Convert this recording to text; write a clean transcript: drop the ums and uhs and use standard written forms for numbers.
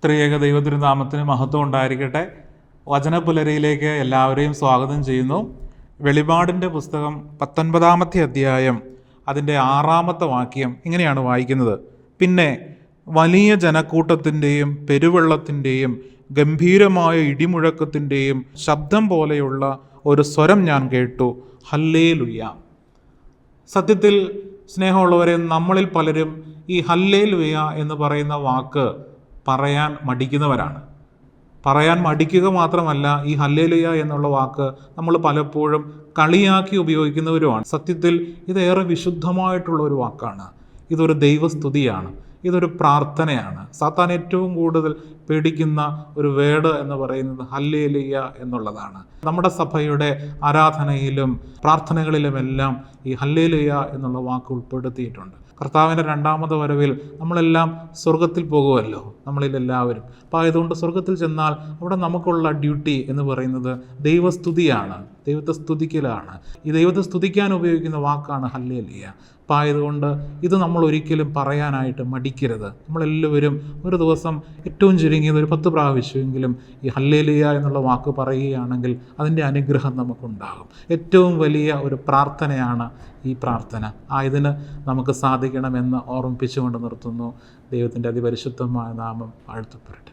ത്രിയേക ദൈവതിരുനാമത്തിന് മഹത്വം ഉണ്ടായിരിക്കട്ടെ. വചനപുലരിയിലേക്ക് എല്ലാവരെയും സ്വാഗതം ചെയ്യുന്നു. വെളിപാടിൻ്റെ പുസ്തകം 19-ാമത്തെ അധ്യായം അതിൻ്റെ 6-ാമത്തെ വാക്യം ഇങ്ങനെയാണ് വായിക്കുന്നത്: പിന്നെ വലിയ ജനക്കൂട്ടത്തിൻ്റെയും പെരുവെള്ളത്തിൻ്റെയും ഗംഭീരമായ ഇടിമുഴക്കത്തിൻ്റെയും ശബ്ദം പോലെയുള്ള ഒരു സ്വരം ഞാൻ കേട്ടു, ഹല്ലേലൂയ. സത്യത്തിൽ സ്നേഹമുള്ളവരെ, നമ്മളിൽ പലരും ഈ ഹല്ലേലൂയ എന്ന് പറയുന്ന വാക്ക് പറയാൻ മടിക്കുന്നവരാണ്. പറയാൻ മടിക്കുക മാത്രമല്ല, ഈ ഹല്ലേലൂയ എന്നുള്ള വാക്ക് നമ്മൾ പലപ്പോഴും കളിയാക്കി ഉപയോഗിക്കുന്നവരുമാണ്. സത്യത്തിൽ ഇതേറെ വിശുദ്ധമായിട്ടുള്ള ഒരു വാക്കാണ്. ഇതൊരു ദൈവസ്തുതിയാണ്, ഇതൊരു പ്രാർത്ഥനയാണ്. സാത്താൻ ഏറ്റവും കൂടുതൽ പേടിക്കുന്ന ഒരു വേർഡ് എന്ന് പറയുന്നത് ഹല്ലേലൂയ എന്നുള്ളതാണ്. നമ്മുടെ സഭയുടെ ആരാധനയിലും പ്രാർത്ഥനകളിലുമെല്ലാം ഈ ഹല്ലേലൂയ എന്നുള്ള വാക്ക് ഉൾപ്പെടുത്തിയിട്ടുണ്ട്. കർത്താവിൻ്റെ രണ്ടാമത്തെ വരവിൽ നമ്മളെല്ലാം സ്വർഗത്തിൽ പോകുമല്ലോ, നമ്മളിലെല്ലാവരും. അപ്പോൾ ആയതുകൊണ്ട് സ്വർഗത്തിൽ ചെന്നാൽ അവിടെ നമുക്കുള്ള ഡ്യൂട്ടി എന്ന് പറയുന്നത് ദൈവസ്തുതിയാണ്, ദൈവത്തെ സ്തുതിക്കലാണ്. ഈ ദൈവത്തെ സ്തുതിക്കാൻ ഉപയോഗിക്കുന്ന വാക്കാണ് ഹല്ലേലൂയ. അപ്പോൾ ആയതുകൊണ്ട് ഇത് നമ്മൾ ഒരിക്കലും പറയാനായിട്ട് മടിക്കരുത്. നമ്മളെല്ലാവരും ഒരു ദിവസം ഏറ്റവും ചുരുങ്ങിയത് ഒരു 10 പ്രാവശ്യമെങ്കിലും ഈ ഹല്ലേലൂയ എന്നുള്ള വാക്ക് പറയുകയാണെങ്കിൽ അതിൻ്റെ അനുഗ്രഹം നമുക്കുണ്ടാകും. ഏറ്റവും വലിയ ഒരു പ്രാർത്ഥനയാണ് ഈ പ്രാർത്ഥന. ഇതിന് നമുക്ക് സാധിക്കണമെന്ന് ഓർമ്മിപ്പിച്ചുകൊണ്ട് നിർത്തുന്നു. ദൈവത്തിൻ്റെ അതിപരിശുദ്ധമായ നാമം വാഴ്ത്തപ്പെടട്ടെ.